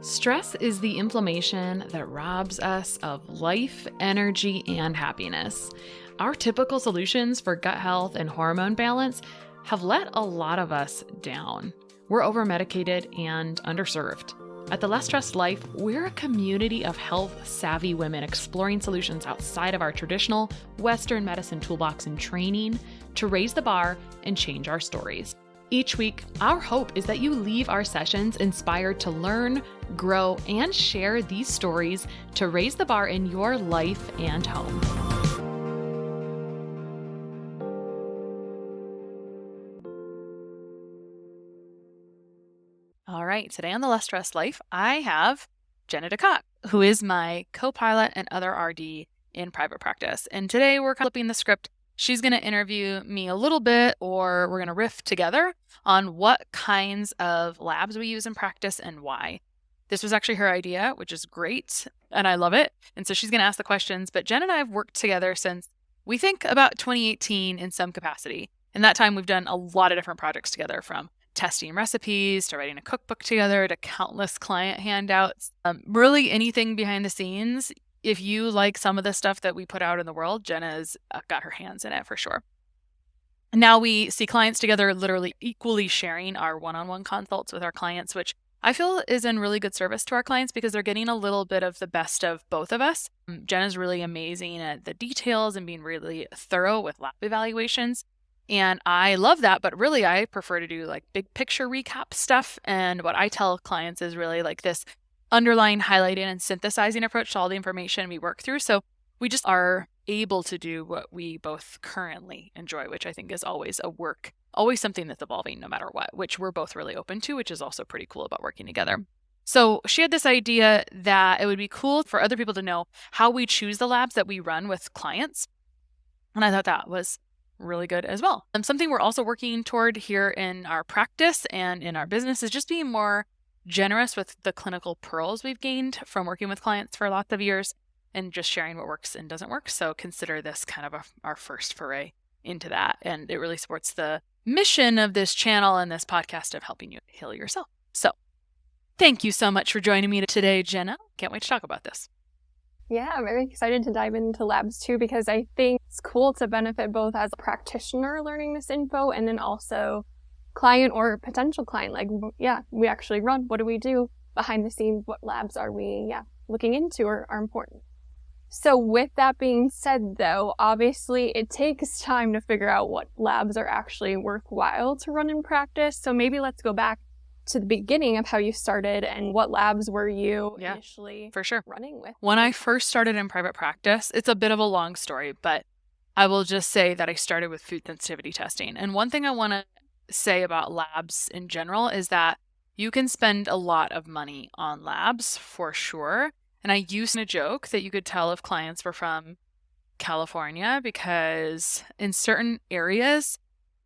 Stress is the inflammation that robs us of life, energy, and happiness. Our typical solutions for gut health and hormone balance have let a lot of us down. We're over-medicated and underserved. At The Less Stressed Life, we're a community of health-savvy women exploring solutions outside of our traditional Western medicine toolbox and training to raise the bar and change our stories. Each week, our hope is that you leave our sessions inspired to learn, grow, and share these stories to raise the bar in your life and home. All right, today on The Less Stressed Life, I have Jenna DeKok, who is my co-pilot and other RD in private practice. And today we're flipping the script. She's going to interview me a little bit, or we're going to riff together on what kinds of labs we use in practice and why. This was actually her idea, which is great, and I love it. And so she's going to ask the questions. But Jen and I have worked together since we think about 2018 in some capacity. In that time, we've done a lot of different projects together, from testing recipes to writing a cookbook together to countless client handouts. Really anything behind the scenes. If you like some of the stuff that we put out in the world, Jenna's got her hands in it for sure. Now we see clients together, literally equally sharing our one-on-one consults with our clients, which I feel is in really good service to our clients because they're getting a little bit of the best of both of us. Jenna's really amazing at the details and being really thorough with lab evaluations. And I love that, but really I prefer to do like big picture recap stuff. And what I tell clients is really like this underlying, highlighting, and synthesizing approach to all the information we work through. So we just are able to do what we both currently enjoy, which I think is always always something that's evolving no matter what, which we're both really open to, which is also pretty cool about working together. So she had this idea that it would be cool for other people to know how we choose the labs that we run with clients. And I thought that was really good as well. And something we're also working toward here in our practice and in our business is just being more generous with the clinical pearls we've gained from working with clients for lots of years and just sharing what works and doesn't work. So consider this kind of our first foray into that. And it really supports the mission of this channel and this podcast of helping you heal yourself. So thank you so much for joining me today, Jenna. Can't wait to talk about this. Yeah, I'm very excited to dive into labs too, because I think it's cool to benefit both as a practitioner learning this info and then also client or potential client. Like, yeah, we actually run. What do we do behind the scenes? What labs are we looking into or are important? So with that being said, though, obviously it takes time to figure out what labs are actually worthwhile to run in practice. So maybe let's go back to the beginning of how you started and what labs were you initially for sure running with? When I first started in private practice, it's a bit of a long story, but I will just say that I started with food sensitivity testing. And one thing I want to say about labs in general is that you can spend a lot of money on labs for sure. And I used to joke that you could tell if clients were from California because in certain areas,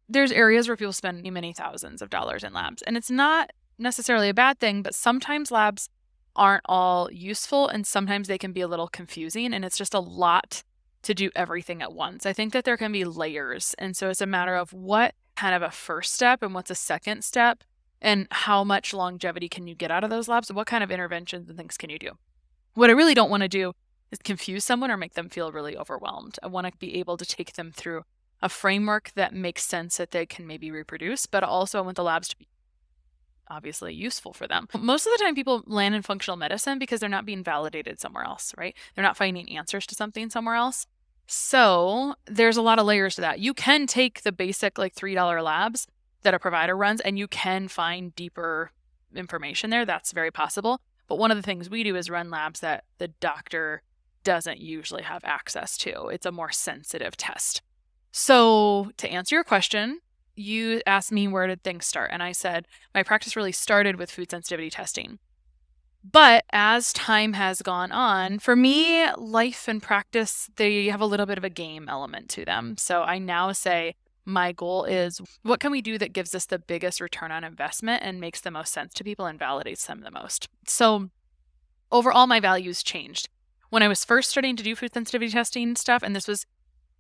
there's areas where people spend many thousands of dollars in labs. And it's not necessarily a bad thing, but sometimes labs aren't all useful and sometimes they can be a little confusing and it's just a lot to do everything at once. I think that there can be layers. And so it's a matter of what kind of a first step and what's a second step and how much longevity can you get out of those labs and what kind of interventions and things can you do. What I really don't want to do is confuse someone or make them feel really overwhelmed. I want to be able to take them through a framework that makes sense that they can maybe reproduce, but also I want the labs to be obviously useful for them. Most of the time people land in functional medicine because they're not being validated somewhere else, right? They're not finding answers to something somewhere else. So there's a lot of layers to that. You can take the basic like $3 labs that a provider runs and you can find deeper information there. That's very possible. But one of the things we do is run labs that the doctor doesn't usually have access to. It's a more sensitive test. So to answer your question, you asked me where did things start? And I said, my practice really started with food sensitivity testing. But as time has gone on, for me, life and practice, they have a little bit of a game element to them. So I now say my goal is what can we do that gives us the biggest return on investment and makes the most sense to people and validates them the most? So overall, my values changed. When I was first starting to do food sensitivity testing stuff, and this was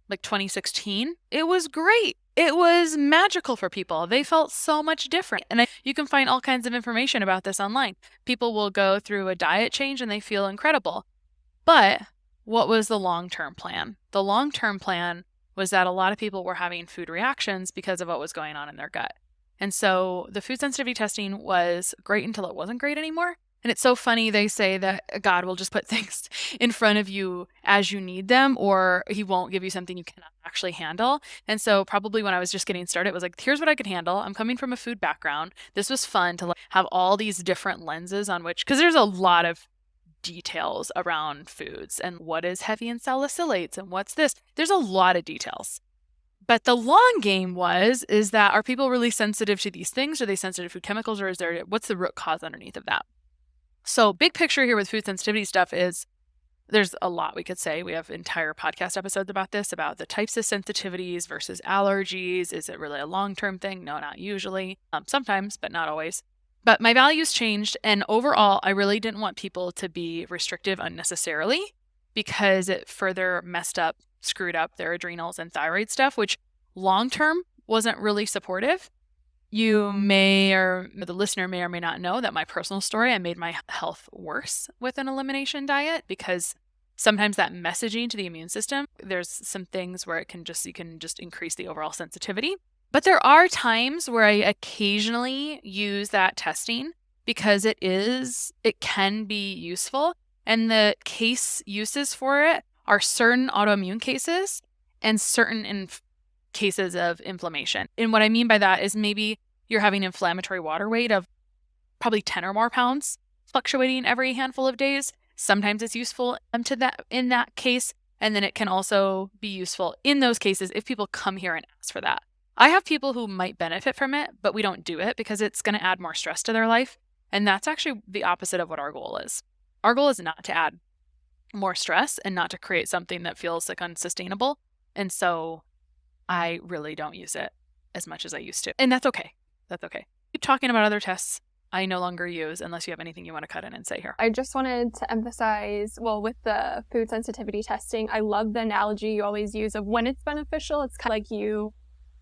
like 2016, it was great. it was magical for people. They felt so much different. And you can find all kinds of information about this online. People will go through a diet change and they feel incredible. But what was the long-term plan? The long-term plan was that a lot of people were having food reactions because of what was going on in their gut. And so the food sensitivity testing was great until it wasn't great anymore. And it's so funny, they say that God will just put things in front of you as you need them, or he won't give you something you cannot actually handle. And so probably when I was just getting started, it was like, here's what I could handle. I'm coming from a food background. This was fun to have all these different lenses on which, because there's a lot of details around foods and what is heavy in salicylates and what's this. There's a lot of details. But the long game is that are people really sensitive to these things? Are they sensitive to food chemicals, or what's the root cause underneath of that? So big picture here with food sensitivity stuff is there's a lot we could say. We have entire podcast episodes about this, about the types of sensitivities versus allergies. Is it really a long-term thing? No, not usually. Sometimes, but not always. But my values changed, and overall, I really didn't want people to be restrictive unnecessarily because it further screwed up their adrenals and thyroid stuff, which long-term wasn't really supportive. You may, or the listener may or may not know that my personal story, I made my health worse with an elimination diet because sometimes that messaging to the immune system, there's some things where you can just increase the overall sensitivity. But there are times where I occasionally use that testing because it can be useful. And the case uses for it are certain autoimmune cases and certain cases of inflammation. And what I mean by that is maybe you're having inflammatory water weight of probably 10 or more pounds fluctuating every handful of days. Sometimes it's useful in that case. And then it can also be useful in those cases if people come here and ask for that. I have people who might benefit from it, but we don't do it because it's going to add more stress to their life. And that's actually the opposite of what our goal is. Our goal is not to add more stress and not to create something that feels like unsustainable. And so I really don't use it as much as I used to. And that's okay. That's okay. Keep talking about other tests I no longer use unless you have anything you want to cut in and say here. I just wanted to emphasize, with the food sensitivity testing, I love the analogy you always use of when it's beneficial. It's kind of like you,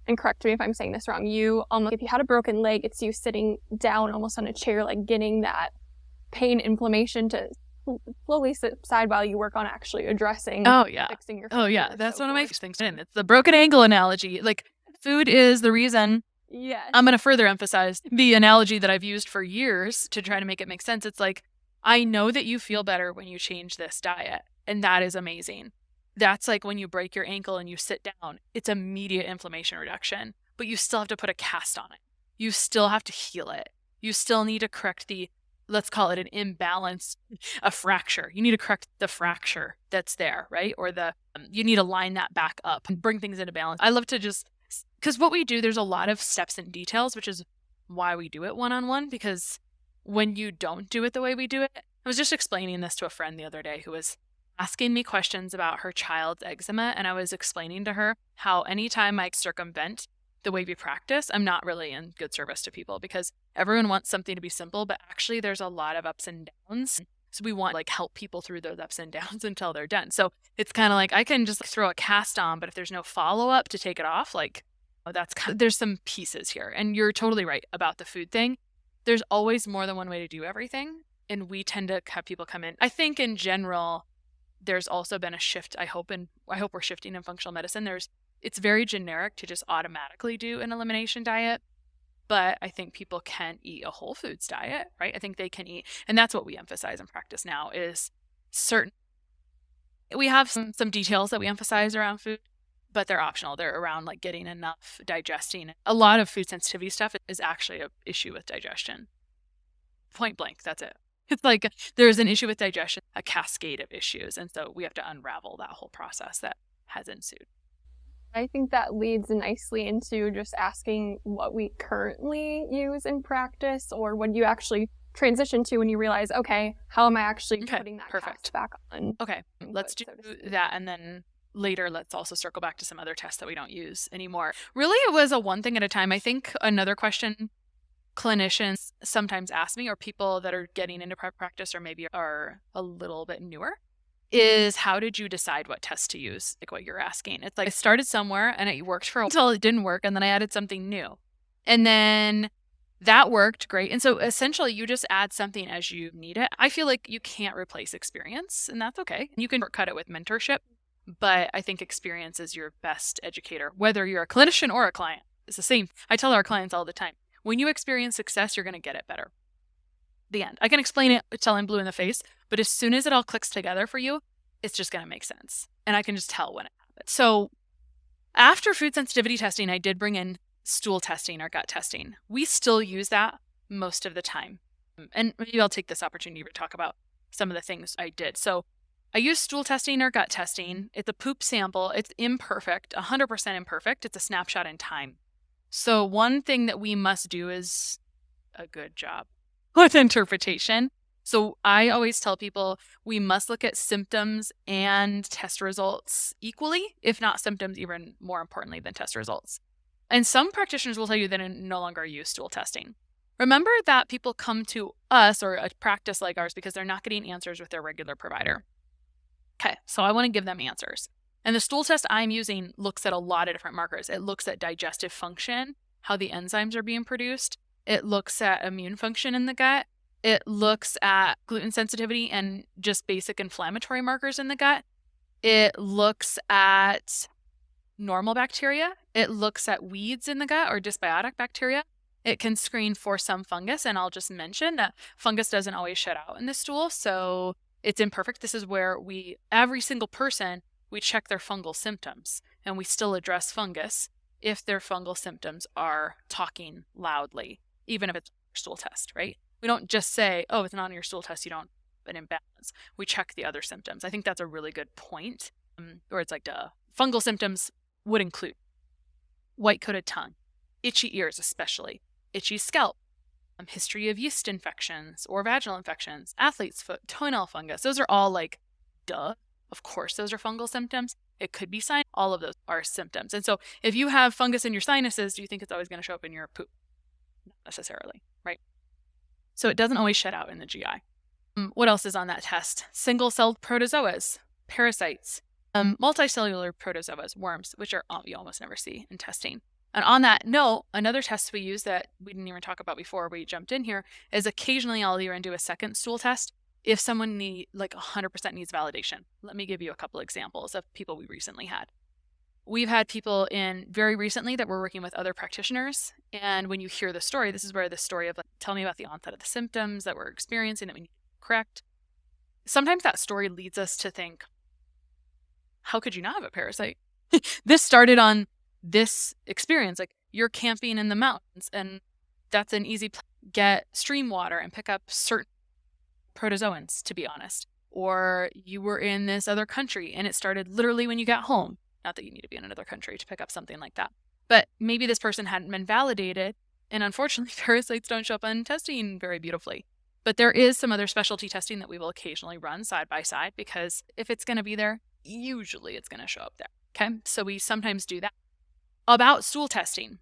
and correct me if I'm saying this wrong, if you had a broken leg, it's you sitting down almost on a chair, like getting that pain, inflammation to slowly subside while you work on actually addressing fixing your food. Oh yeah, that's one of my things. It's the broken ankle analogy. Like food is the reason. Yes. I'm going to further emphasize the analogy that I've used for years to try to make it make sense. It's like, I know that you feel better when you change this diet, and that is amazing. That's like when you break your ankle and you sit down, it's immediate inflammation reduction, but you still have to put a cast on it. You still have to heal it. You still need to correct let's call it an imbalance, a fracture. You need to correct the fracture that's there, right? Or you need to line that back up and bring things into balance. I love to because what we do, there's a lot of steps and details, which is why we do it one-on-one, because when you don't do it the way we do it, I was just explaining this to a friend the other day who was asking me questions about her child's eczema, and I was explaining to her how anytime I circumvent the way we practice, I'm not really in good service to people because everyone wants something to be simple, but actually there's a lot of ups and downs. So we want to help people through those ups and downs until they're done. So it's kind of like I can just throw a cast on, but if there's no follow-up to take it off, there's some pieces here. And you're totally right about the food thing. There's always more than one way to do everything. And we tend to have people come in. I think in general, there's also been a shift, I hope we're shifting in functional medicine. It's very generic to just automatically do an elimination diet, but I think people can eat a whole foods diet, right? I think they can eat, and that's what we emphasize in practice now is we have some details that we emphasize around food, but they're optional. They're around getting enough, digesting. A lot of food sensitivity stuff is actually an issue with digestion. Point blank, that's it. It's like there's an issue with digestion, a cascade of issues. And so we have to unravel that whole process that has ensued. I think that leads nicely into just asking what we currently use in practice, or when you actually transition to when you realize, okay, how am I actually putting that cast back on? Okay, let's do that. And then later, let's also circle back to some other tests that we don't use anymore. Really, it was a one thing at a time. I think another question clinicians sometimes ask me, or people that are getting into private practice or maybe are a little bit newer, is how did you decide what test to use? Like what you're asking. It's like I started somewhere and it worked for a while until it didn't work, and then I added something new. And then that worked great. And so essentially you just add something as you need it. I feel like you can't replace experience, and that's okay. You can cut it with mentorship, but I think experience is your best educator, whether you're a clinician or a client. It's the same. I tell our clients all the time, when you experience success, you're going to get it better. The end. I can explain it till I'm blue in the face, but as soon as it all clicks together for you, it's just going to make sense. And I can just tell when it happens. So after food sensitivity testing, I did bring in stool testing or gut testing. We still use that most of the time. And maybe I'll take this opportunity to talk about some of the things I did. So I use stool testing or gut testing. It's a poop sample. It's imperfect, 100% imperfect. It's a snapshot in time. So one thing that we must do is a good job with interpretation. So I always tell people we must look at symptoms and test results equally, if not symptoms even more importantly than test results. And some practitioners will tell you that they no longer use stool testing. Remember that people come to us or a practice like ours because they're not getting answers with their regular provider. Okay, so I want to give them answers. And the stool test I'm using looks at a lot of different markers. It looks at digestive function, how the enzymes are being produced. It looks at immune function in the gut. It looks at gluten sensitivity and just basic inflammatory markers in the gut. It looks at normal bacteria. It looks at weeds in the gut or dysbiotic bacteria. It can screen for some fungus, and I'll just mention that fungus doesn't always shed out in the stool, so it's imperfect. This is where every single person, we check their fungal symptoms, and we still address fungus if their fungal symptoms are talking loudly, even if it's a stool test, right? We don't just say, oh, it's not on your stool test, you don't have an imbalance. We check the other symptoms. I think that's a really good point, or it's like fungal symptoms would include white-coated tongue, itchy ears especially, itchy scalp, history of yeast infections or vaginal infections, athlete's foot, toenail fungus. Those are all like, duh, of course those are fungal symptoms. It could be sinus. All of those are symptoms. And so if you have fungus in your sinuses, do you think it's always going to show up in your poop? Not necessarily, right? So it doesn't always shed out in the GI. What else is on that test? Single-celled protozoas, parasites, multicellular protozoas, worms, which are you almost never see in testing. And on that note, another test we use that we didn't even talk about before we jumped in here is occasionally I'll even do a second stool test if someone 100% needs validation. Let me give you a couple examples of people we recently had. We've had people in very recently that we're working with other practitioners. And when you hear the story, this is where the story of tell me about the onset of the symptoms that we're experiencing that we need to correct. Sometimes that story leads us to think, how could you not have a parasite? This started on this experience, like you're camping in the mountains and that's an easy place to get stream water and pick up certain protozoans, to be honest. Or you were in this other country and it started literally when you got home. Not that you need to be in another country to pick up something like that. But maybe this person hadn't been validated, and unfortunately parasites don't show up on testing very beautifully. But there is some other specialty testing that we will occasionally run side by side because if it's going to be there, usually it's going to show up there. Okay, so we sometimes do that. About stool testing,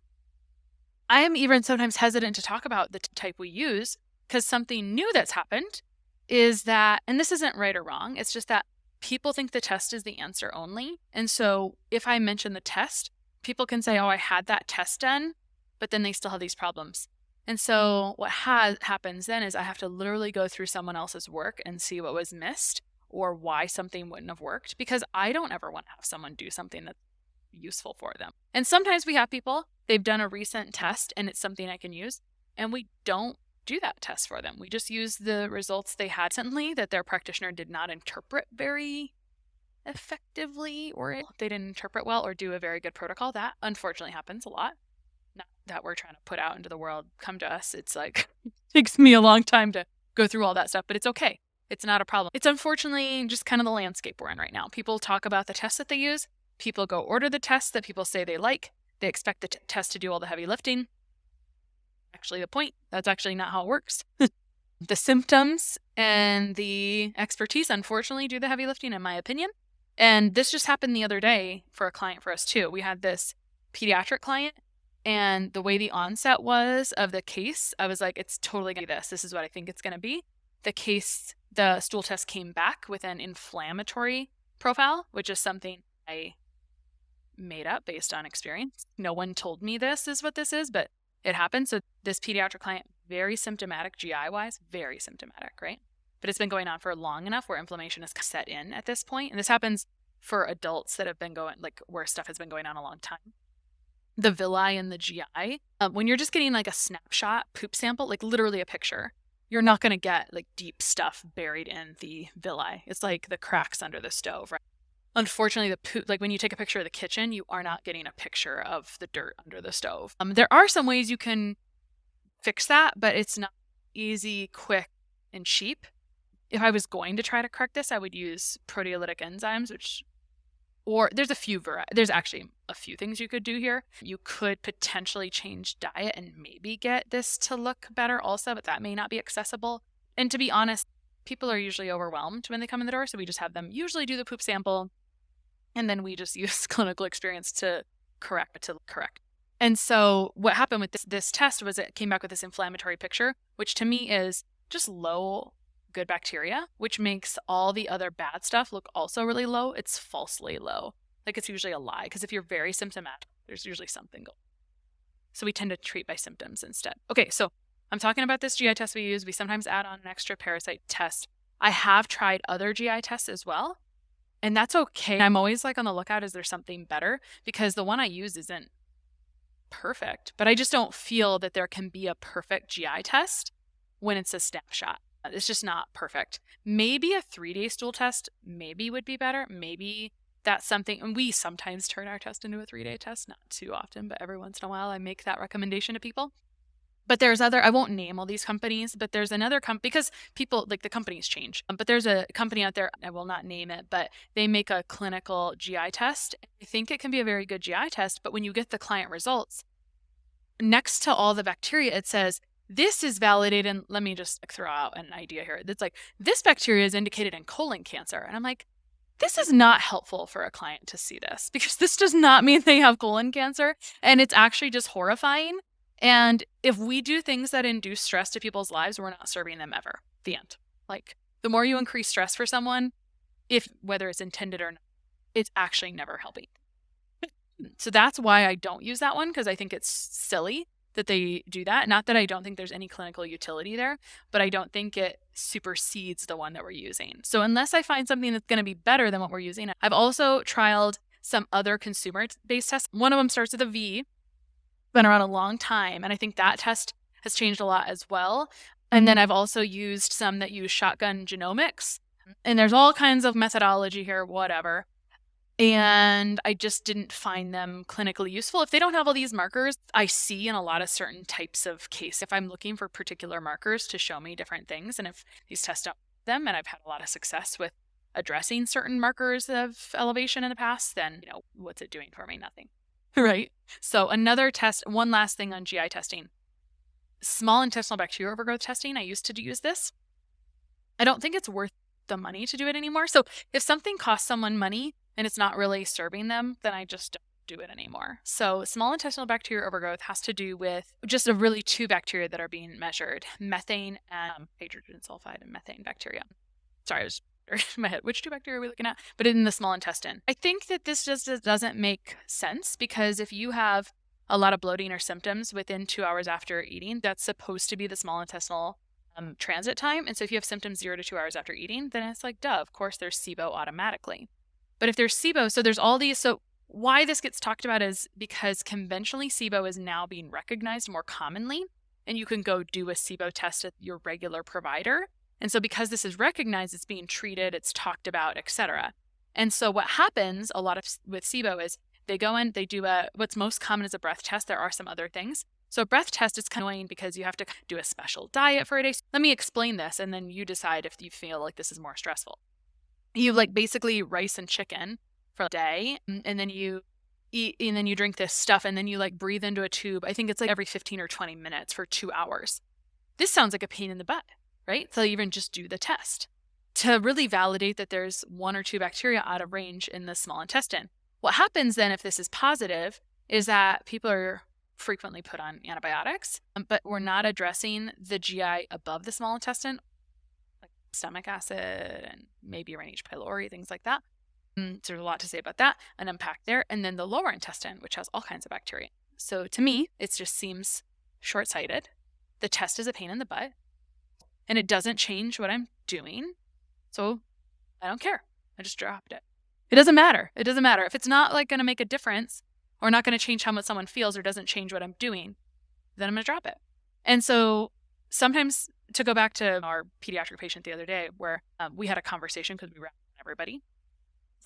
I am even sometimes hesitant to talk about the type we use because something new that's happened is that, and this isn't right or wrong, it's just that people think the test is the answer only. And so if I mention the test, people can say, oh, I had that test done, but then they still have these problems. And so what happens then is I have to literally go through someone else's work and see what was missed or why something wouldn't have worked, because I don't ever want to have someone do something that's useful for them. And sometimes we have people, they've done a recent test and it's something I can use, and we don't do that test for them. We just use the results they had recently that their practitioner did not interpret very effectively, or they didn't interpret well or do a very good protocol. That unfortunately happens a lot. Not that we're trying to put out into the world, come to us. It's like, it takes me a long time to go through all that stuff, but it's okay. It's not a problem. It's unfortunately just kind of the landscape we're in right now. People talk about the tests that they use. People go order the tests that people say they like. They expect the test to do all the heavy lifting. Actually, the point, that's actually not how it works. The symptoms and the expertise, unfortunately, do the heavy lifting, in my opinion. And this just happened the other day for a client for us, too. We had this pediatric client, and the way the onset was of the case, I was like, it's totally going to be this. This is what I think it's going to be. the stool test came back with an inflammatory profile, which is something I made up based on experience. No one told me this is what this is, but it happened. So this pediatric client, very symptomatic GI-wise, very symptomatic, right? But it's been going on for long enough where inflammation is set in at this point. And this happens for adults that have been going, like where stuff has been going on a long time. The villi and the GI, when you're just getting like a snapshot poop sample, like literally a picture, you're not going to get like deep stuff buried in the villi. It's like the cracks under the stove, right? Unfortunately, the poop, like when you take a picture of the kitchen, you are not getting a picture of the dirt under the stove. There are some ways you can fix that, but it's not easy, quick, and cheap. If I was going to try to correct this, I would use proteolytic enzymes, or there's actually a few things you could do here. You could potentially change diet and maybe get this to look better also, but that may not be accessible. And to be honest, people are usually overwhelmed when they come in the door, so we just have them usually do the poop sample, and then we just use clinical experience to correct. And so what happened with this test was it came back with this inflammatory picture, which to me is just low good bacteria, which makes all the other bad stuff look also really low. It's falsely low. Like it's usually a lie, because if you're very symptomatic, there's usually something going on. So we tend to treat by symptoms instead. Okay, so I'm talking about this GI test we use. We sometimes add on an extra parasite test. I have tried other GI tests as well, and that's okay. I'm always like on the lookout, is there something better? Because the one I use isn't perfect, but I just don't feel that there can be a perfect GI test when it's a snapshot. It's just not perfect. Maybe a 3-day stool test maybe would be better. Maybe that's something, and we sometimes turn our test into a 3-day test, not too often, but every once in a while I make that recommendation to people. But there's I won't name all these companies, but there's another company, because people, like the companies change. But there's a company out there, I will not name it, but they make a clinical GI test. I think it can be a very good GI test, but when you get the client results, next to all the bacteria, it says, this is validated, and let me just throw out an idea here. It's like, this bacteria is indicated in colon cancer. And I'm like, this is not helpful for a client to see this, because this does not mean they have colon cancer. And it's actually just horrifying. And if we do things that induce stress to people's lives, we're not serving them ever. The end. Like, the more you increase stress for someone, whether it's intended or not, it's actually never helping. So that's why I don't use that one, because I think it's silly that they do that. Not that I don't think there's any clinical utility there, but I don't think it supersedes the one that we're using. So unless I find something that's going to be better than what we're using, I've also trialed some other consumer-based tests. One of them starts with a V, been around a long time, and I think that test has changed a lot as well. And then I've also used some that use shotgun genomics, and there's all kinds of methodology here, whatever. And I just didn't find them clinically useful. If they don't have all these markers I see in a lot of certain types of case, if I'm looking for particular markers to show me different things, and if these tests don't have them, and I've had a lot of success with addressing certain markers of elevation in the past, then, what's it doing for me? Nothing. Right? So another test, one last thing on GI testing. Small intestinal bacterial overgrowth testing, I used to use this. I don't think it's worth the money to do it anymore. So if something costs someone money and it's not really serving them, then I just don't do it anymore. So small intestinal bacterial overgrowth has to do with just really 2 bacteria that are being measured: methane and hydrogen sulfide and methane bacteria. Sorry, I was in my head. Which 2 bacteria are we looking at? But in the small intestine. I think that this just doesn't make sense, because if you have a lot of bloating or symptoms within 2 hours after eating, that's supposed to be the small intestinal transit time. And so if you have symptoms 0 to 2 hours after eating, then it's like, duh, of course there's SIBO automatically. But if there's SIBO, so there's all these, so why this gets talked about is because conventionally SIBO is now being recognized more commonly, and you can go do a SIBO test at your regular provider. And so because this is recognized, it's being treated, it's talked about, etc. And so what happens a lot with SIBO is they go in, they do what's most common is a breath test. There are some other things. So a breath test is kind of annoying because you have to do a special diet for a day. Let me explain this, and then you decide if you feel like this is more stressful. You basically rice and chicken for a day, and then you eat, and then you drink this stuff, and then you breathe into a tube. I think it's every 15 or 20 minutes for 2 hours. This sounds like a pain in the butt, right? So even just do the test to really validate that there's 1 or 2 bacteria out of range in the small intestine. What happens then if this is positive is that people are frequently put on antibiotics, but we're not addressing the GI above the small intestine stomach acid and maybe urine H. pylori, things like that. So there's a lot to say about that and unpack there. And then the lower intestine, which has all kinds of bacteria. So to me, it just seems short-sighted. The test is a pain in the butt and it doesn't change what I'm doing. So I don't care. I just dropped it. It doesn't matter. It doesn't matter. If it's not like going to make a difference or not going to change how much someone feels or doesn't change what I'm doing, then I'm going to drop it. And so sometimes, to go back to our pediatric patient the other day where we had a conversation because we were asking everybody,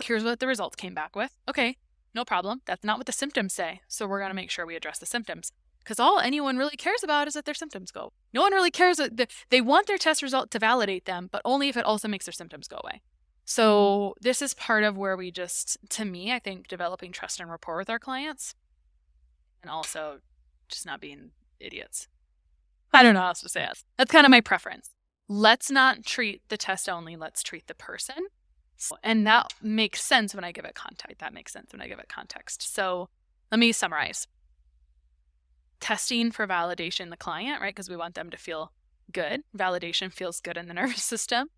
here's what the results came back with. Okay, no problem. That's not what the symptoms say. So we're going to make sure we address the symptoms. Because all anyone really cares about is that their symptoms go. No one really cares. They want their test result to validate them, but only if it also makes their symptoms go away. So this is part of where we just, to me, I think developing trust and rapport with our clients and also just not being idiots. I don't know how else to say it. That's kind of my preference. Let's not treat the test only. Let's treat the person. And that makes sense when I give it context. So let me summarize. Testing for validation, the client, right? Because we want them to feel good. Validation feels good in the nervous system.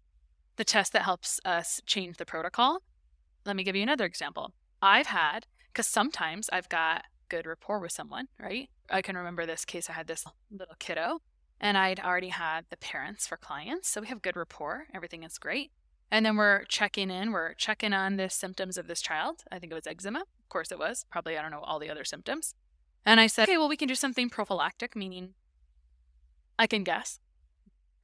The test that helps us change the protocol. Let me give you another example. Because sometimes I've got good rapport with someone, right? I can remember this case. I had this little kiddo and I'd already had the parents for clients. So we have good rapport. Everything is great. And then we're checking on the symptoms of this child. I think it was eczema. Of course it was. Probably, I don't know, all the other symptoms. And I said, okay, well, we can do something prophylactic, meaning I can guess.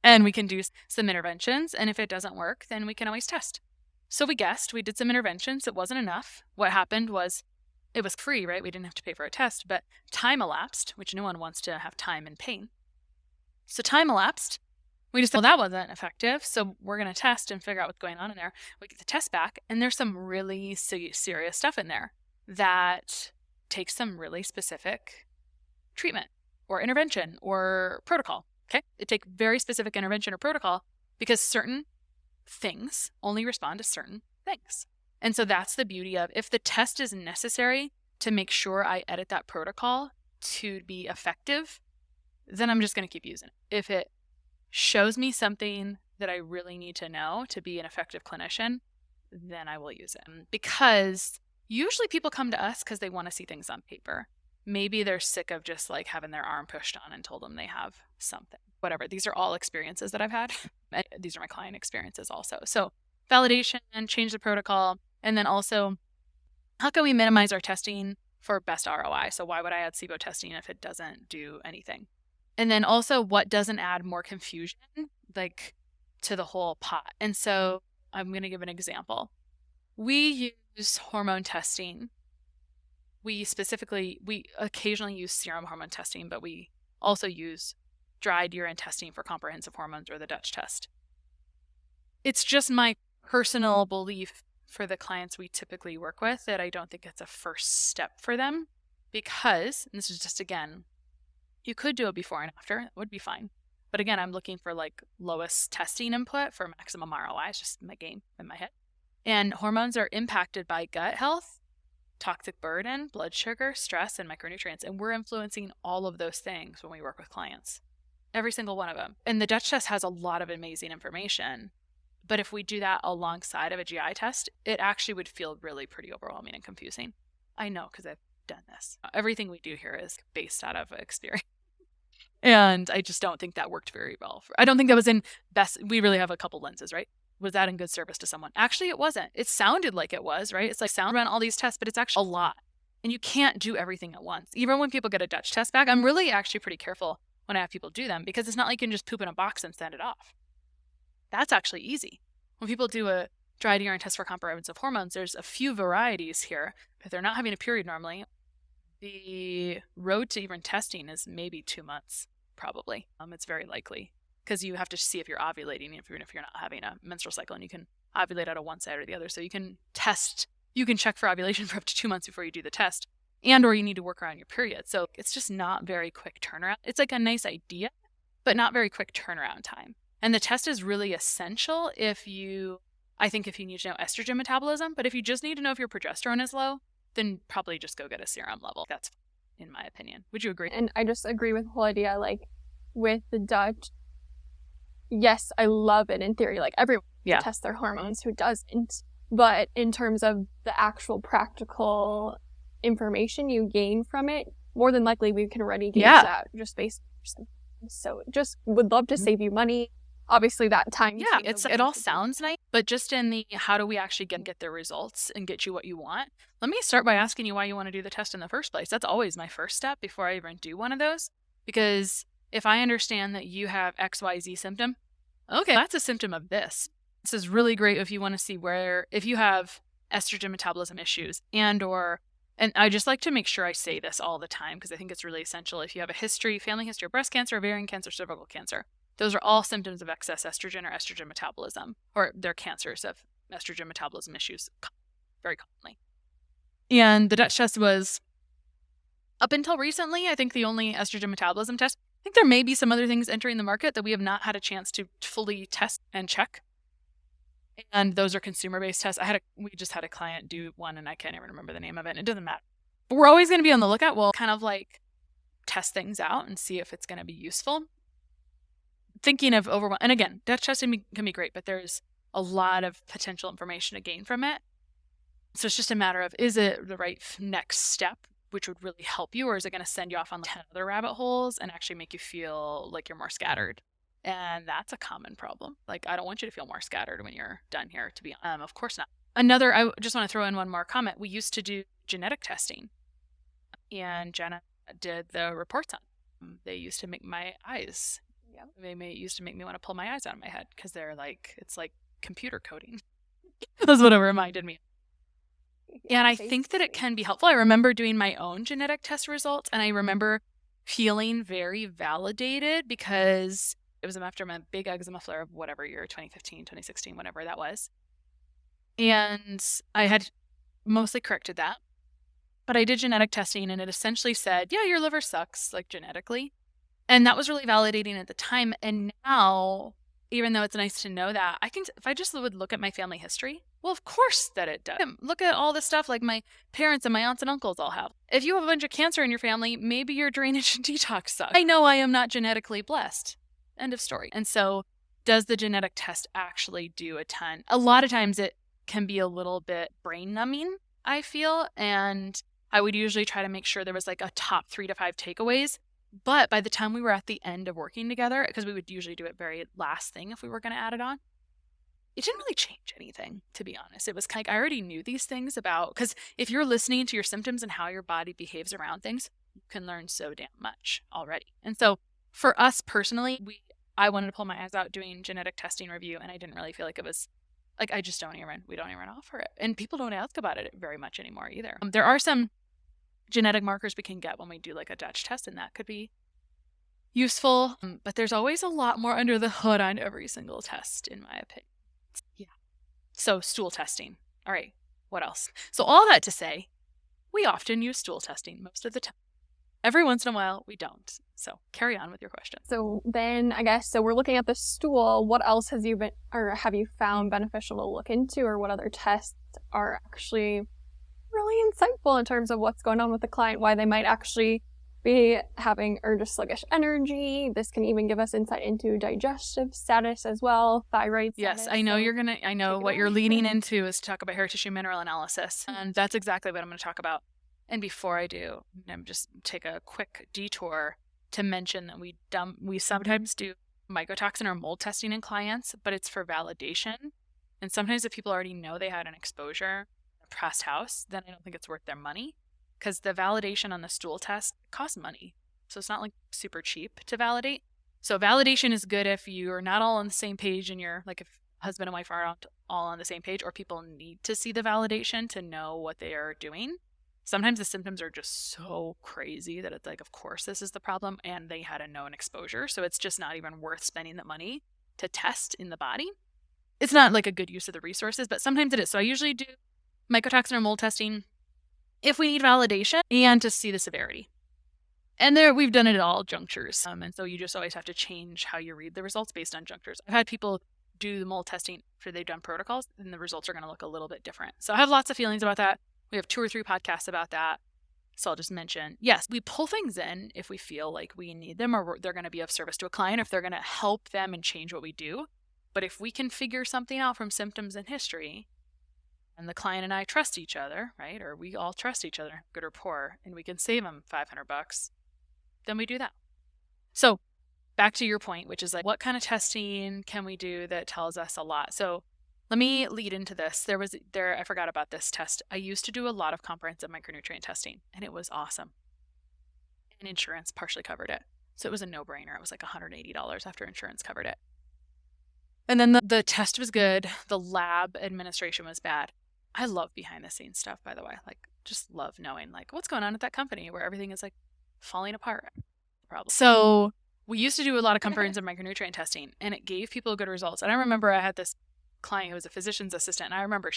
And we can do some interventions. And if it doesn't work, then we can always test. So we guessed, we did some interventions. It wasn't enough. What happened was it was free, right? We didn't have to pay for a test, but time elapsed, which no one wants to have time and pain. So time elapsed. We just thought, well, that wasn't effective. So we're going to test and figure out what's going on in there. We get the test back and there's some really serious stuff in there that takes some really specific treatment or intervention or protocol. Okay. It takes very specific intervention or protocol because certain things only respond to certain things. And so that's the beauty of, if the test is necessary to make sure I edit that protocol to be effective, then I'm just going to keep using it. If it shows me something that I really need to know to be an effective clinician, then I will use it. Because usually people come to us because they want to see things on paper. Maybe they're sick of just like having their arm pushed on and told them they have something. Whatever. These are all experiences that I've had. These are my client experiences also. So validation and change the protocol. And then also, how can we minimize our testing for best ROI? So why would I add SIBO testing if it doesn't do anything? And then also, what doesn't add more confusion, like, to the whole pot? And so I'm going to give an example. We use hormone testing. We occasionally use serum hormone testing, but we also use dried urine testing for comprehensive hormones, or the Dutch test. It's just my personal belief for the clients we typically work with that I don't think it's a first step for them, because, and this is just, again, you could do a before and after. It would be fine. But again, I'm looking for like lowest testing input for maximum ROI. It's just my game in my head. And hormones are impacted by gut health, toxic burden, blood sugar, stress, and micronutrients. And we're influencing all of those things when we work with clients. Every single one of them. And the Dutch test has a lot of amazing information. But if we do that alongside of a GI test, it actually would feel really pretty overwhelming and confusing. I know, because I've done this. Everything we do here is based out of experience. And I just don't think that worked very well. I don't think that was in best. We really have a couple lenses, right? Was that in good service to someone? Actually, it wasn't. It sounded like it was, right? It's like sound around all these tests, but it's actually a lot. And you can't do everything at once. Even when people get a Dutch test back, I'm really actually pretty careful when I have people do them, because it's not like you can just poop in a box and send it off. That's actually easy. When people do a dried urine test for comprehensive hormones, there's a few varieties here. If they're not having a period normally, the road to even testing is maybe 2 months, probably. It's very likely, because you have to see if you're ovulating, even if you're not having a menstrual cycle, and you can ovulate out of one side or the other. So you can check for ovulation for up to 2 months before you do the test, or you need to work around your period. So it's just not very quick turnaround. It's like a nice idea, but not very quick turnaround time. And the test is really essential if you need to know estrogen metabolism, but if you just need to know if your progesterone is low, then probably just go get a serum level. That's, in my opinion. Would you agree? And I just agree with the whole idea, like with the Dutch, yes, I love it in theory. Like everyone Yeah. tests their hormones, who doesn't? But in terms of the actual practical information you gain from it, more than likely we can already gauge that just based on symptoms. So just would love to save you money. Obviously that time. Yeah, it all sounds nice, but just in the how do we actually get the results and get you what you want? Let me start by asking you why you want to do the test in the first place. That's always my first step before I even do one of those. Because if I understand that you have XYZ symptom, okay, that's a symptom of this. This is really great if you want to see if you have estrogen metabolism issues and I just like to make sure I say this all the time because I think it's really essential. If you have a family history of breast cancer, ovarian cancer, cervical cancer, those are all symptoms of excess estrogen or estrogen metabolism, or they're cancers of estrogen metabolism issues very commonly. And the Dutch test was, up until recently, I think the only estrogen metabolism test. I think there may be some other things entering the market that we have not had a chance to fully test and check. And those are consumer-based tests. We just had a client do one, and I can't even remember the name of it. And it doesn't matter. But we're always going to be on the lookout. We'll kind of like test things out and see if it's going to be useful. Thinking of overwhelm, and again, Dutch testing can be great, but there's a lot of potential information to gain from it. So it's just a matter of, is it the right next step, which would really help you, or is it going to send you off on 10 other rabbit holes and actually make you feel like you're more scattered? And that's a common problem. Like, I don't want you to feel more scattered when you're done here, to be of course not. I just want to throw in one more comment. We used to do genetic testing, and Jenna did the reports on. They used to make my eyes. Yeah. They used to make me want to pull my eyes out of my head because they're like, it's like computer coding. That's what it reminded me. And I think that it can be helpful. I remember doing my own genetic test results, and I remember feeling very validated because it was after my big eczema flare of whatever year, 2015, 2016, whatever that was. And I had mostly corrected that. But I did genetic testing, and it essentially said, yeah, your liver sucks, like genetically. And that was really validating at the time. And now, even though it's nice to know that, if I just would look at my family history, well, of course that it does. Look at all the stuff like my parents and my aunts and uncles all have. If you have a bunch of cancer in your family, maybe your drainage and detox sucks. I know I am not genetically blessed. End of story. And so does the genetic test actually do a ton? A lot of times it can be a little bit brain numbing, I feel. And I would usually try to make sure there was like a top 3 to 5 takeaways. But by the time we were at the end of working together, because we would usually do it very last thing if we were going to add it on, it didn't really change anything, to be honest. It was kind of, I already knew these things about, because if you're listening to your symptoms and how your body behaves around things, you can learn so damn much already. And so for us personally, I wanted to pull my eyes out doing genetic testing review, and I didn't really feel like it was, like, we don't even offer it. And people don't ask about it very much anymore either. There are some genetic markers we can get when we do like a Dutch test, and that could be useful. But there's always a lot more under the hood on every single test, in my opinion. Yeah. So stool testing. All right. What else? So all that to say, we often use stool testing most of the time. Every once in a while, we don't. So carry on with your question. So then I guess, so we're looking at the stool. What else have you found beneficial to look into, or what other tests are actually really insightful in terms of what's going on with the client, why they might actually be having just sluggish energy? This can even give us insight into digestive status as well, thyroid status. Yes, I know what you're leaning into is to talk about hair tissue mineral analysis. And that's exactly what I'm going to talk about. And before I do, I'm just take a quick detour to mention that we sometimes do mycotoxin or mold testing in clients, but it's for validation. And sometimes if people already know they had an exposure, a past house, then I don't think it's worth their money, because the validation on the stool test costs money. So it's not like super cheap to validate. So validation is good if you're not all on the same page, and you're like, if husband and wife aren't all on the same page, or people need to see the validation to know what they are doing. Sometimes the symptoms are just so crazy that it's like, of course this is the problem, and they had a known exposure. So it's just not even worth spending the money to test in the body. It's not like a good use of the resources, but sometimes it is. So I usually do mycotoxin or mold testing if we need validation and to see the severity. And we've done it at all junctures. And so you just always have to change how you read the results based on junctures. I've had people do the mold testing after they've done protocols, and the results are going to look a little bit different. So I have lots of feelings about that. We have 2 or 3 podcasts about that. So I'll just mention, yes, we pull things in if we feel like we need them or they're going to be of service to a client, if they're going to help them and change what we do. But if we can figure something out from symptoms and history, and the client and I trust each other, right? Or we all trust each other, good rapport, and we can save them $500, then we do that. So back to your point, which is like, what kind of testing can we do that tells us a lot? So let me lead into this. I forgot about this test. I used to do a lot of comprehensive micronutrient testing, and it was awesome. And insurance partially covered it. So it was a no-brainer. It was like $180 after insurance covered it. And then the test was good. The lab administration was bad. I love behind the scenes stuff, by the way. Like, just love knowing like what's going on at that company where everything is like falling apart. So we used to do a lot of comprehensive micronutrient testing, and it gave people good results. And I remember I had this client who was a physician's assistant, and I remember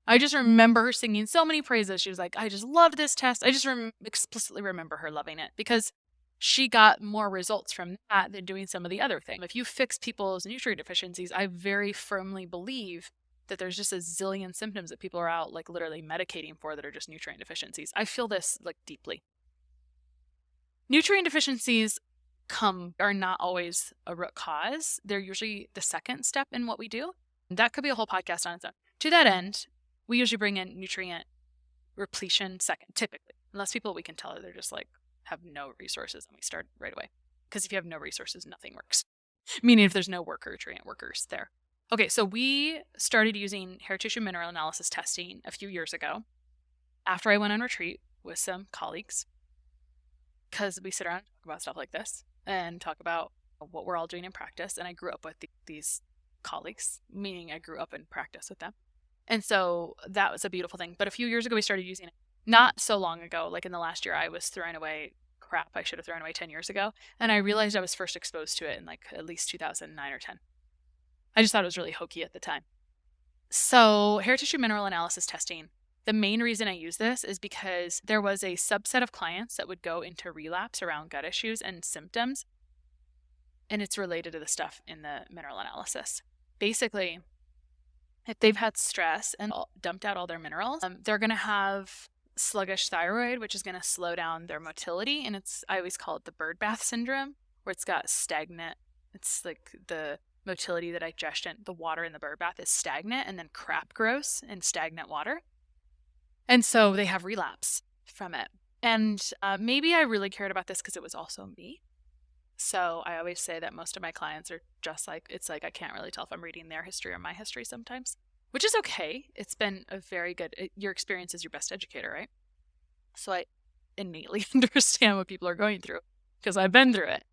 I just remember her singing so many praises. She was like, I just loved this test. I just explicitly remember her loving it because she got more results from that than doing some of the other things. If you fix people's nutrient deficiencies, I very firmly believe that there's just a zillion symptoms that people are out like literally medicating for that are just nutrient deficiencies. I feel this like deeply. Nutrient deficiencies are not always a root cause. They're usually the second step in what we do. That could be a whole podcast on its own. To that end, we usually bring in nutrient repletion second, typically. Unless people we can tell they're just like have no resources, and we start right away. Because if you have no resources, nothing works. Meaning if there's no nutrient workers there. Okay, so we started using hair tissue mineral analysis testing a few years ago after I went on retreat with some colleagues, because we sit around and talk about stuff like this and talk about what we're all doing in practice. And I grew up with these colleagues, meaning I grew up in practice with them. And so that was a beautiful thing. But a few years ago, we started using it. Not so long ago, like in the last year, I was throwing away crap I should have thrown away 10 years ago. And I realized I was first exposed to it in like at least 2009 or 10. I just thought it was really hokey at the time. So hair tissue mineral analysis testing, the main reason I use this is because there was a subset of clients that would go into relapse around gut issues and symptoms. And it's related to the stuff in the mineral analysis. Basically, if they've had stress and dumped out all their minerals, they're going to have sluggish thyroid, which is going to slow down their motility. And I always call it the bird bath syndrome, where it's got stagnant. It's like the motility, the digestion, the water in the bird bath is stagnant, and then crap grows in stagnant water. And so they have relapse from it. And maybe I really cared about this because it was also me. So I always say that most of my clients are just like, it's like I can't really tell if I'm reading their history or my history sometimes, which is okay. It's been a very good, your experience is your best educator, right? So I innately understand what people are going through because I've been through it.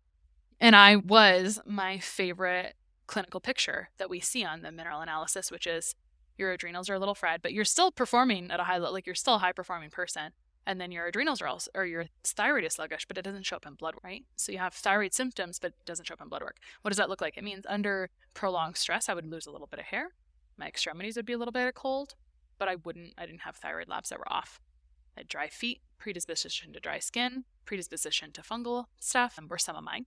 And I was my favorite clinical picture that we see on the mineral analysis, which is your adrenals are a little fried, but you're still performing at a high level, like you're still a high performing person. And then your adrenals are also, or your thyroid is sluggish, but it doesn't show up in blood work, right? So you have thyroid symptoms, but it doesn't show up in blood work. What does that look like? It means under prolonged stress, I would lose a little bit of hair. My extremities would be a little bit cold, but I didn't have thyroid labs that were off. I had dry feet, predisposition to dry skin, predisposition to fungal stuff, were some of mine.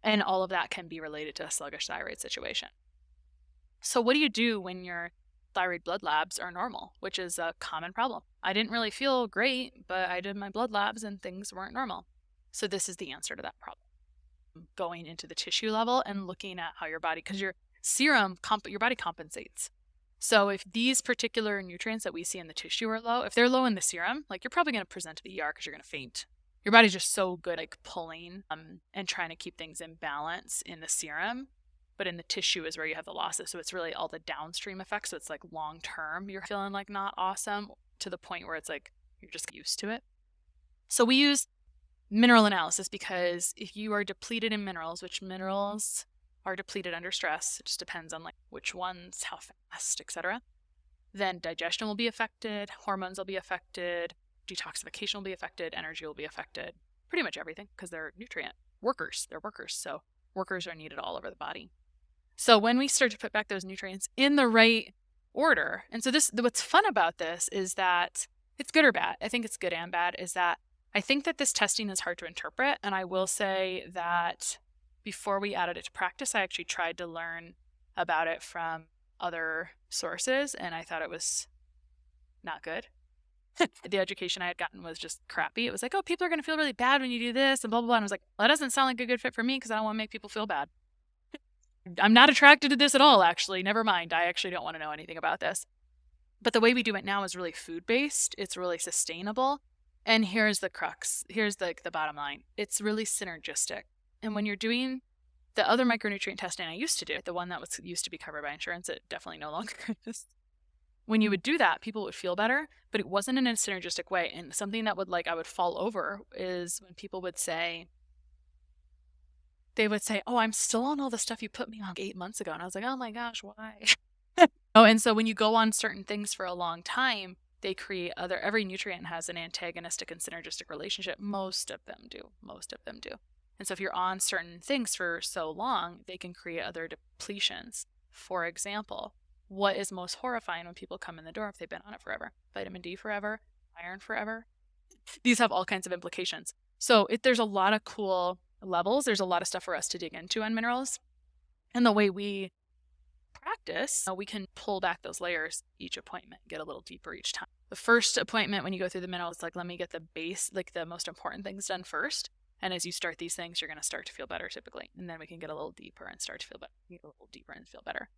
And all of that can be related to a sluggish thyroid situation. So what do you do when your thyroid blood labs are normal, which is a common problem? I didn't really feel great, but I did my blood labs and things weren't normal. So this is the answer to that problem. Going into the tissue level and looking at how your body, because your serum, your body compensates. So if these particular nutrients that we see in the tissue are low, if they're low in the serum, like you're probably going to present to the ER because you're going to faint. Your body's just so good at pulling and trying to keep things in balance in the serum. But in the tissue is where you have the losses. So it's really all the downstream effects. So it's like long term, you're feeling like not awesome to the point where it's like you're just used to it. So we use mineral analysis because if you are depleted in minerals, which minerals are depleted under stress, it just depends on like which ones, how fast, etc., then digestion will be affected, hormones will be affected, detoxification will be affected, energy will be affected, pretty much everything because they're nutrient workers. They're workers. So workers are needed all over the body. So when we start to put back those nutrients in the right order, and so what's fun about this is that it's good or bad. I think it's good and bad, is that I think that this testing is hard to interpret. And I will say that before we added it to practice, I actually tried to learn about it from other sources, and I thought it was not good. The education I had gotten was just crappy. It was like, oh, people are going to feel really bad when you do this and blah, blah, blah. And I was like, well, that doesn't sound like a good fit for me because I don't want to make people feel bad. I'm not attracted to this at all, actually. Never mind. I actually don't want to know anything about this. But the way we do it now is really food-based. It's really sustainable. And here's the crux. Here's the bottom line. It's really synergistic. And when you're doing the other micronutrient testing I used to do, the one that was used to be covered by insurance, it definitely no longer is. When you would do that, people would feel better, but it wasn't in a synergistic way. And something that I would fall over is when people would say, oh, I'm still on all the stuff you put me on 8 months ago. And I was like, oh my gosh, why? Oh, and so when you go on certain things for a long time, they create every nutrient has an antagonistic and synergistic relationship. Most of them do. And so if you're on certain things for so long, they can create other depletions. For example, what is most horrifying when people come in the door if they've been on it forever? Vitamin D forever, iron forever. These have all kinds of implications. So there's a lot of cool levels. There's a lot of stuff for us to dig into on minerals. And the way we practice, we can pull back those layers each appointment, get a little deeper each time. The first appointment, when you go through the minerals, it's like, let me get the base, like the most important things done first. And as you start these things, you're going to start to feel better typically. And then we can get a little deeper and start to feel better. Get a little deeper and feel better.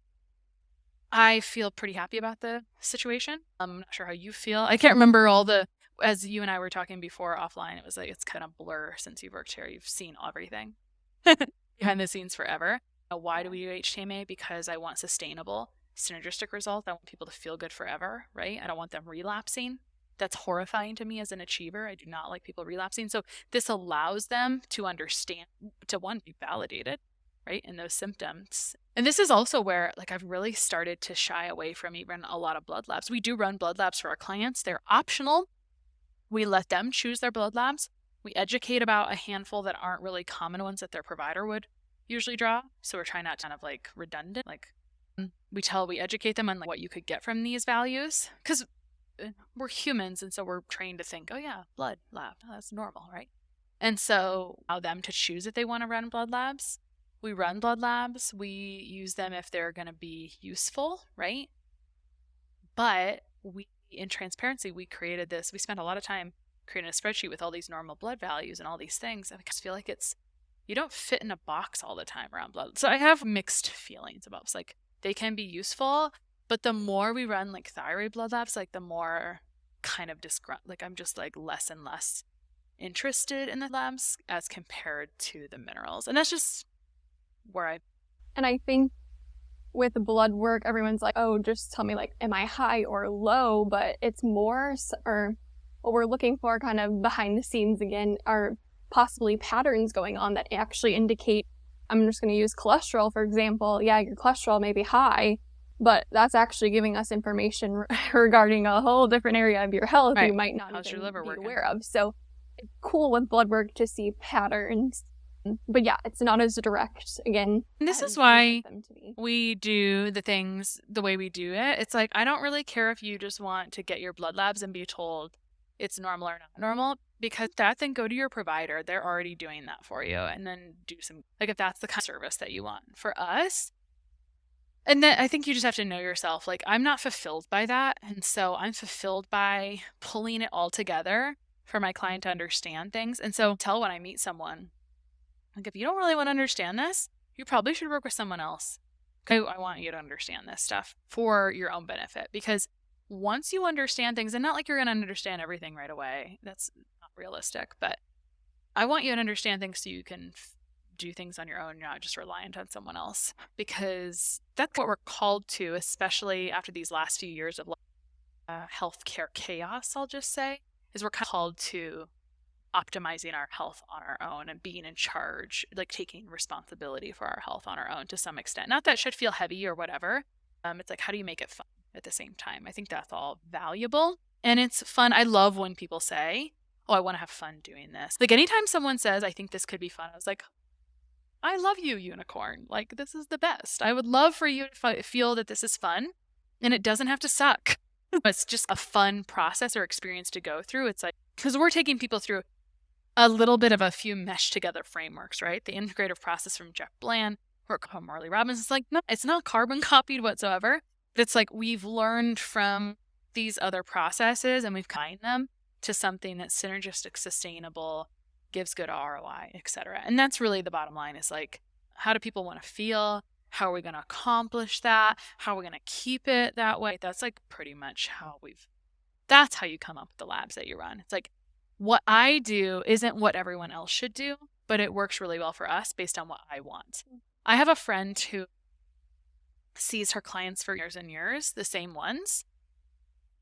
I feel pretty happy about the situation. I'm not sure how you feel. I can't remember as you and I were talking before offline, it was like, it's kind of blur since you've worked here. You've seen everything behind the scenes forever. Why do we do HTMA? Because I want sustainable, synergistic results. I want people to feel good forever, right? I don't want them relapsing. That's horrifying to me as an achiever. I do not like people relapsing. So this allows them to understand, to be validated, right, in those symptoms. And this is also where I've really started to shy away from even a lot of blood labs. We do run blood labs for our clients. They're optional. We let them choose their blood labs. We educate about a handful that aren't really common ones that their provider would usually draw. So we're trying not to kind of redundant. We educate them on what you could get from these values, because we're humans, and so we're trained to think, oh yeah, blood lab, that's normal, right? And so allow them to choose if they want to run blood labs. We run blood labs. We use them if they're going to be useful, right? But in transparency, we spent a lot of time creating a spreadsheet with all these normal blood values and all these things. And I just feel like you don't fit in a box all the time around blood. So I have mixed feelings about it. They can be useful, but the more we run thyroid blood labs, the more kind of I'm just less and less interested in the labs as compared to the minerals. And that's just where And I think with blood work, everyone's like, oh, just tell me am I high or low? But it's more, or what we're looking for kind of behind the scenes again are possibly patterns going on that actually indicate, I'm just going to use cholesterol, for example. Yeah, your cholesterol may be high, but that's actually giving us information regarding a whole different area of your health you might not How's even your liver be working? aware of. So it's cool with blood work to see patterns. But yeah, it's not as direct, again. And this is why we do the things the way we do it. It's I don't really care if you just want to get your blood labs and be told it's normal or not normal, because then go to your provider. They're already doing that for you. And then do some, if that's the kind of service that you want. For us, and then I think you just have to know yourself. I'm not fulfilled by that. And so I'm fulfilled by pulling it all together for my client to understand things. And so when I meet someone, if you don't really want to understand this, you probably should work with someone else. Okay, I want you to understand this stuff for your own benefit, because once you understand things, and not you're going to understand everything right away, that's not realistic, but I want you to understand things so you can do things on your own. You're not just reliant on someone else, because that's what we're called to, especially after these last few years of healthcare chaos, I'll just say, is we're called to optimizing our health on our own and being in charge, taking responsibility for our health on our own to some extent. Not that it should feel heavy or whatever. It's how do you make it fun at the same time? I think that's all valuable. And it's fun. I love when people say, oh, I want to have fun doing this. Anytime someone says, I think this could be fun, I was like, I love you, unicorn. This is the best. I would love for you to feel that this is fun, and it doesn't have to suck. It's just a fun process or experience to go through. It's because we're taking people through a little bit of a few meshed together frameworks, right? The integrative process from Jeff Bland or Marley Robbins. It's no, it's not carbon copied whatsoever. But it's we've learned from these other processes and we've combined them to something that's synergistic, sustainable, gives good ROI, etc. And that's really the bottom line, is like, how do people want to feel? How are we going to accomplish that? How are we going to keep it that way? That's like pretty much that's how you come up with the labs that you run. It's like, what I do isn't what everyone else should do, but it works really well for us based on what I want. I have a friend who sees her clients for years and years, the same ones.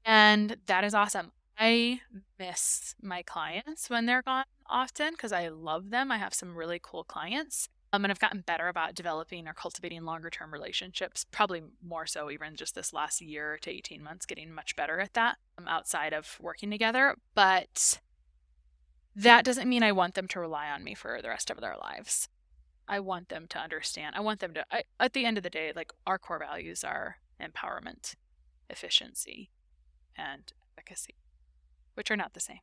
And that is awesome. I miss my clients when they're gone often because I love them. I have some really cool clients. And I've gotten better about developing or cultivating longer term relationships, probably more so even just this last year to 18 months, getting much better at that outside of working together. But that doesn't mean I want them to rely on me for the rest of their lives. I want them to understand. I want them to, at the end of the day, like, our core values are empowerment, efficiency, and efficacy, which are not the same.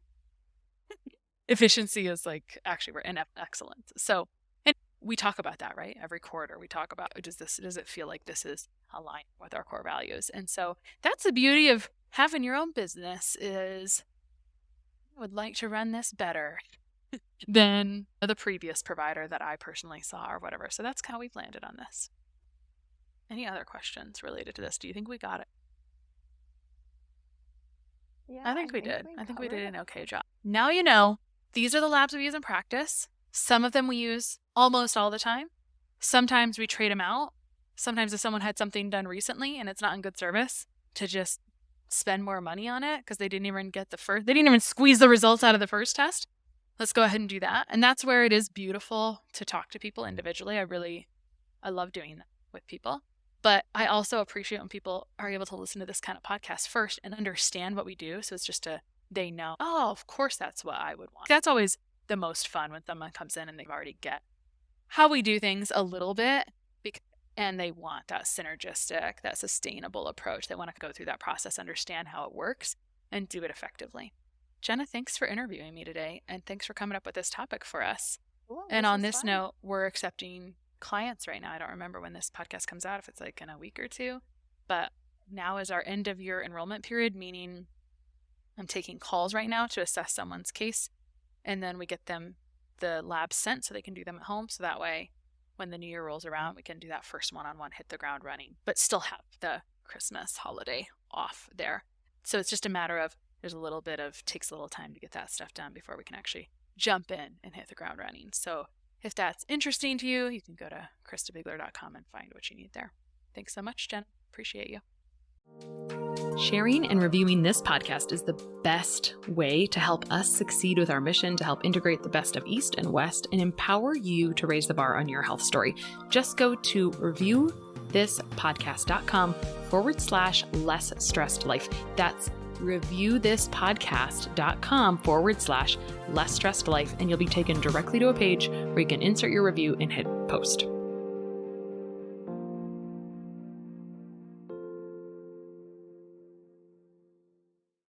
Efficiency is like, actually, we're in excellence. So, and we talk about that, right? Every quarter we talk about, does it feel like this is aligned with our core values? And so that's the beauty of having your own business, is I would like to run this better than the previous provider that I personally saw or whatever. So that's how we've landed on this. Any other questions related to this? Do you think we got it? Yeah, I think we did. I think we did an okay job. Now you know, these are the labs we use in practice. Some of them we use almost all the time. Sometimes we trade them out. Sometimes if someone had something done recently and it's not in good service, to just spend more money on it because they didn't even squeeze the results out of the first test. Let's go ahead and do that. And that's where it is beautiful to talk to people individually. I love doing that with people. But I also appreciate when people are able to listen to this kind of podcast first and understand what we do. So it's just they know, oh, of course that's what I would want. That's always the most fun when someone comes in and they've already get how we do things a little bit, and they want that synergistic, that sustainable approach. They want to go through that process, understand how it works, and do it effectively. Jenna, thanks for interviewing me today, and thanks for coming up with this topic for us. Cool, and on this note, we're accepting clients right now. I don't remember when this podcast comes out, if it's like in a week or two, but now is our end of year enrollment period, meaning I'm taking calls right now to assess someone's case, and then we get them the labs sent so they can do them at home. So that way, when the new year rolls around, we can do that first one-on-one, hit the ground running, but still have the Christmas holiday off there. So it's just a matter of, takes a little time to get that stuff done before we can actually jump in and hit the ground running. So if that's interesting to you, you can go to ChristaBiegler.com and find what you need there. Thanks so much, Jen. Appreciate you. Sharing and reviewing this podcast is the best way to help us succeed with our mission to help integrate the best of East and West and empower you to raise the bar on your health story. Just go to reviewthispodcast.com/less stressed life. That's reviewthispodcast.com/less stressed life, and you'll be taken directly to a page where you can insert your review and hit post.